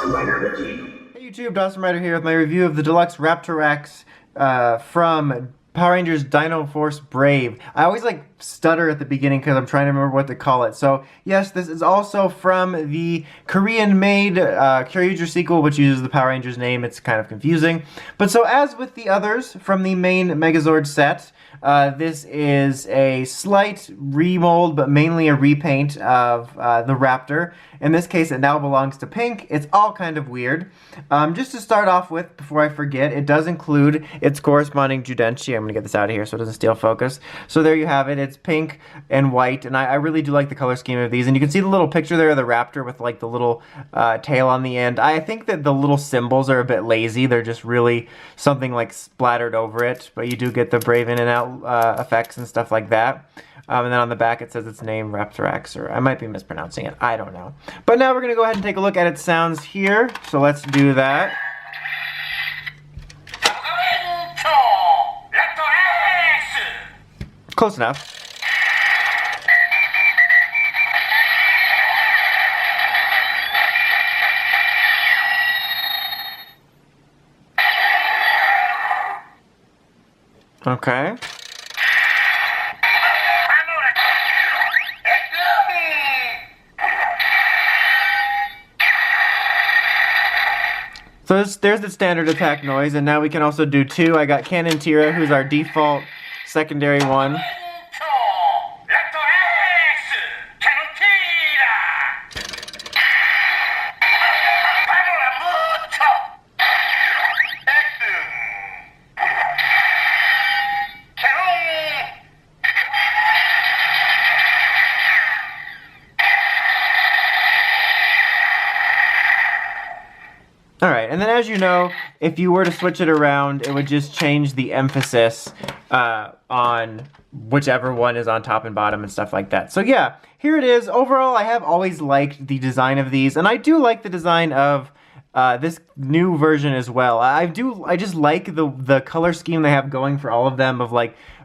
Hey YouTube, Dawson Rider here with my review of the Deluxe Raptorax from Power Rangers Dino Force Brave. I always stutter at the beginning because I'm trying to remember what to call it. So yes, this is also from the Korean-made Kyoryuger sequel, which uses the Power Rangers name. It's kind of confusing. But so as with the others from the main Megazord set, this is a slight remold, but mainly a repaint of the Raptor. In this case, it now belongs to Pink. It's all kind of weird. Just to start off with, before I forget, it does include its corresponding Zyudenchi. I'm going to get this out of here so it doesn't steal focus. So there you have it. It's pink and white, and I really do like the color scheme of these. And you can see the little picture there of the Raptor with the little tail on the end. I think that the little symbols are a bit lazy. They're just really something splattered over it, but you do get the Brave in and out effects and stuff like that. And then on the back it says its name, Raptorax, or I might be mispronouncing it, I don't know. But now we're going to go ahead and take a look at its sounds here, so let's do that. Close enough. Okay. So there's the standard attack noise, and now we can also do two. I got Cannon Tira, who's our default secondary one. Alright, and then as you know, if you were to switch it around, it would just change the emphasis on whichever one is on top and bottom and stuff like that. So yeah, here it is. Overall, I have always liked the design of these, and I do like the design of this new version as well. I just like the color scheme they have going for all of them, of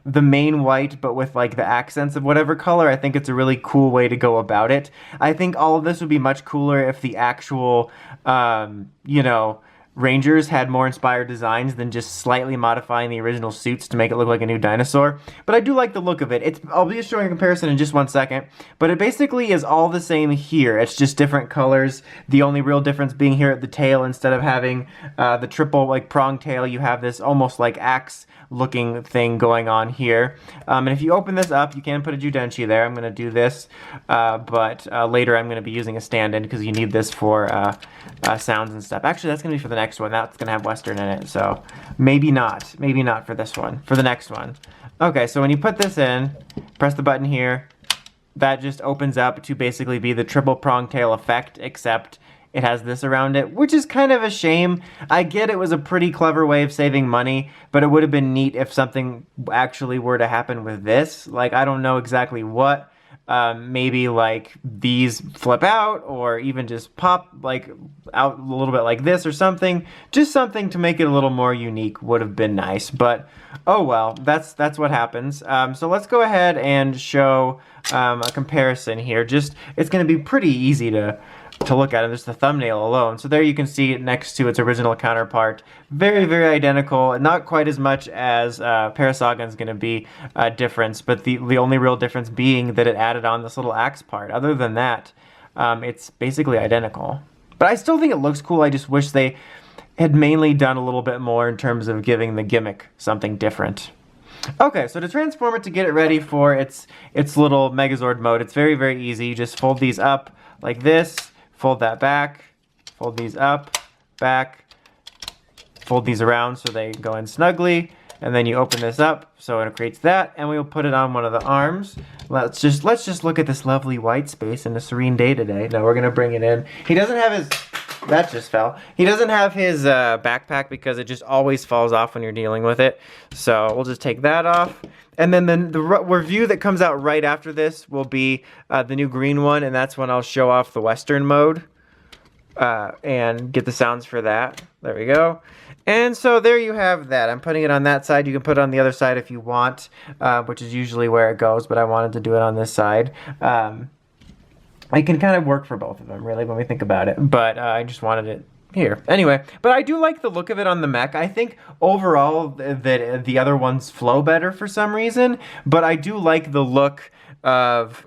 the main white, but with the accents of whatever color. I think it's a really cool way to go about it. I think all of this would be much cooler if the actual, you know, Rangers had more inspired designs than just slightly modifying the original suits to make it look like a new dinosaur. But I do like the look of it. I'll be showing a comparison in just 1 second, but it basically is all the same here. It's just different colors. The only real difference being here at the tail, instead of having the triple prong tail, you have this almost axe looking thing going on here. And if you open this up, you can put a Zyudenchi there. I'm going to do this, but later I'm going to be using a stand-in because you need this for sounds and stuff. Actually, that's going to be for the next one. That's going to have Western in it, so maybe not. Maybe not for this one. For the next one. Okay, so when you put this in, press the button here, that just opens up to basically be the triple prong tail effect, except it has this around it, which is kind of a shame. I get it was a pretty clever way of saving money, but it would have been neat if something actually were to happen with this. I don't know exactly what. Maybe these flip out, or even just pop out a little bit like this or something. Just something to make it a little more unique would have been nice, but oh well, that's what happens. So let's go ahead and show a comparison here. It's going to be pretty easy to look at it, just the thumbnail alone. So there you can see it next to its original counterpart. Very, very identical. Not quite as much as Parasagon's going to be a difference, but the only real difference being that it added on this little axe part. Other than that, it's basically identical. But I still think it looks cool. I just wish they had mainly done a little bit more in terms of giving the gimmick something different. Okay, so to transform it, to get it ready for its little Megazord mode, it's very, very easy. You just fold these up like this. Fold that back, fold these up, back, fold these around so they go in snugly, and then you open this up so it creates that, and we'll put it on one of the arms. Let's just look at this lovely white space in a serene day today. Now we're gonna bring it in. He doesn't have his, that just fell. He doesn't have his backpack because it just always falls off when you're dealing with it. So we'll just take that off. And then the review that comes out right after this will be the new green one, and that's when I'll show off the Western mode and get the sounds for that. There we go. And so there you have that. I'm putting it on that side. You can put it on the other side if you want, which is usually where it goes, but I wanted to do it on this side. It can kind of work for both of them, really, when we think about it. But I just wanted it here. Anyway, but I do like the look of it on the mech. I think overall that the other ones flow better for some reason, but I do like the look of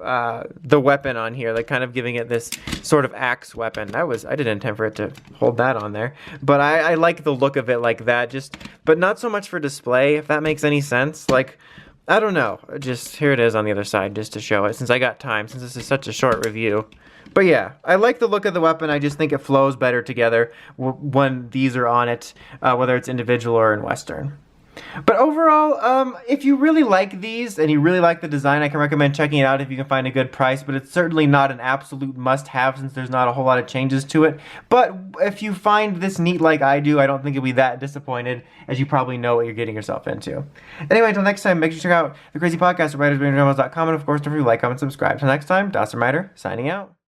the weapon on here, like kind of giving it this sort of axe weapon. I didn't intend for it to hold that on there, but I like the look of it like that, but not so much for display, if that makes any sense. Like, I don't know, just here it is on the other side, just to show it, since I got time, since this is such a short review. But yeah, I like the look of the weapon. I just think it flows better together when these are on it, whether it's individual or in Western. But overall, if you really like these and you really like the design, I can recommend checking it out if you can find a good price, but it's certainly not an absolute must-have since there's not a whole lot of changes to it. But if you find this neat like I do, I don't think you'll be that disappointed, as you probably know what you're getting yourself into. Anyway, until next time, make sure to check out the Crazy Podcast at writersbraindramas.com, and of course, don't forget to like, comment, subscribe. Till next time, Dawson Ryder, signing out.